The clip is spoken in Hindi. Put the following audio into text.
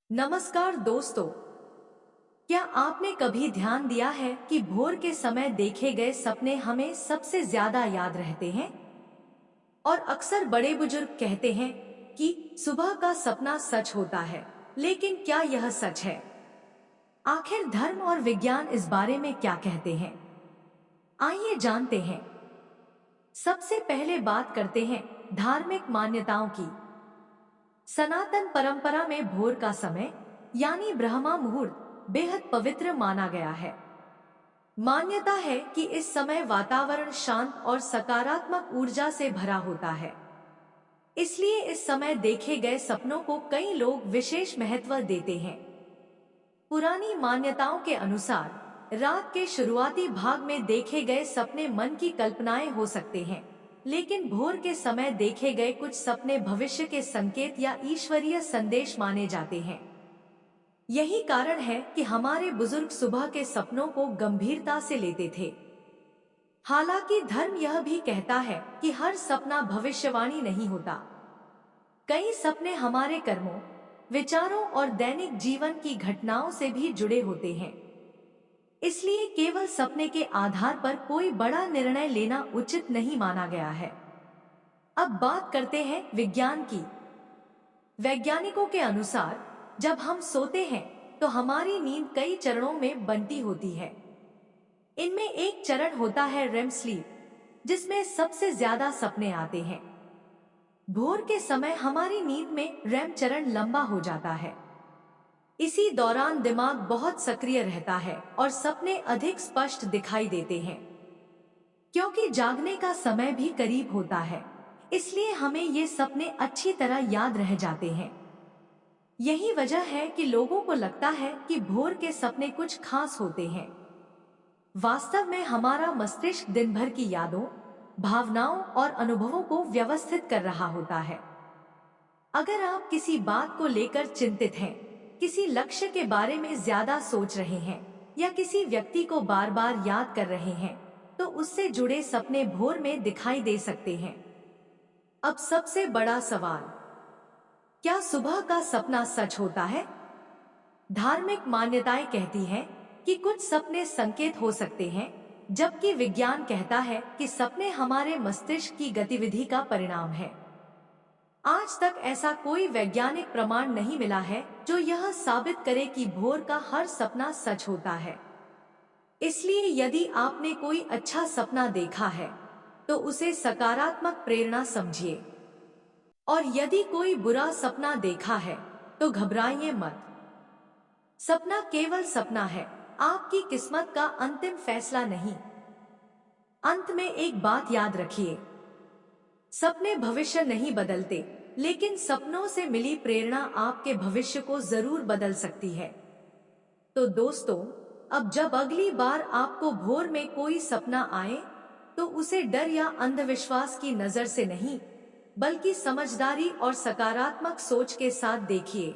नमस्कार दोस्तों। क्या आपने कभी ध्यान दिया है कि भोर के समय देखे गए सपने हमें सबसे ज्यादा याद रहते हैं? और अक्सर बड़े बुजुर्ग कहते हैं कि सुबह का सपना सच होता है, लेकिन क्या यह सच है? आखिर धर्म और विज्ञान इस बारे में क्या कहते हैं? आइए जानते हैं। सबसे पहले बात करते हैं धार्मिक मान्यताओं की। सनातन परंपरा में भोर का समय यानी ब्रह्मा मुहूर्त बेहद पवित्र माना गया है। मान्यता है कि इस समय वातावरण शांत और सकारात्मक ऊर्जा से भरा होता है। इसलिए इस समय देखे गए सपनों को कई लोग विशेष महत्व देते हैं। पुरानी मान्यताओं के अनुसार रात के शुरुआती भाग में देखे गए सपने मन की कल्पनाएं हो सकते हैं, लेकिन भोर के समय देखे गए कुछ सपने भविष्य के संकेत या ईश्वरीय संदेश माने जाते हैं। यही कारण है कि हमारे बुजुर्ग सुबह के सपनों को गंभीरता से लेते थे। हालांकि धर्म यह भी कहता है कि हर सपना भविष्यवाणी नहीं होता। कई सपने हमारे कर्मों, विचारों और दैनिक जीवन की घटनाओं से भी जुड़े होते हैं। इसलिए केवल सपने के आधार पर कोई बड़ा निर्णय लेना उचित नहीं माना गया है। अब बात करते हैं विज्ञान की। वैज्ञानिकों के अनुसार जब हम सोते हैं तो हमारी नींद कई चरणों में बंटी होती है। इनमें एक चरण होता है रेम स्लीप, जिसमें सबसे ज्यादा सपने आते हैं। भोर के समय हमारी नींद में रेम चरण लंबा हो जाता है। इसी दौरान दिमाग बहुत सक्रिय रहता है और सपने अधिक स्पष्ट दिखाई देते हैं। क्योंकि जागने का समय भी करीब होता है, इसलिए हमें ये सपने अच्छी तरह याद रह जाते हैं। यही वजह है कि लोगों को लगता है कि भोर के सपने कुछ खास होते हैं। वास्तव में हमारा मस्तिष्क दिन भर की यादों, भावनाओं और अनुभवों को व्यवस्थित कर रहा होता है। अगर आप किसी बात को लेकर चिंतित हैं, किसी लक्ष्य के बारे में ज्यादा सोच रहे हैं या किसी व्यक्ति को बार बार याद कर रहे हैं, तो उससे जुड़े सपने भोर में दिखाई दे सकते हैं। अब सबसे बड़ा सवाल, क्या सुबह का सपना सच होता है? धार्मिक मान्यताएं कहती हैं कि कुछ सपने संकेत हो सकते हैं, जबकि विज्ञान कहता है कि सपने हमारे मस्तिष्क की गतिविधि का परिणाम है। आज तक ऐसा कोई वैज्ञानिक प्रमाण नहीं मिला है जो यह साबित करे कि भोर का हर सपना सच होता है। इसलिए यदि आपने कोई अच्छा सपना देखा है तो उसे सकारात्मक प्रेरणा समझिए, और यदि कोई बुरा सपना देखा है तो घबराइए मत। सपना केवल सपना है, आपकी किस्मत का अंतिम फैसला नहीं। अंत में एक बात याद रखिए, सपने भविष्य नहीं बदलते, लेकिन सपनों से मिली प्रेरणा आपके भविष्य को जरूर बदल सकती है। तो दोस्तों, अब जब अगली बार आपको भोर में कोई सपना आए तो उसे डर या अंधविश्वास की नजर से नहीं, बल्कि समझदारी और सकारात्मक सोच के साथ देखिए।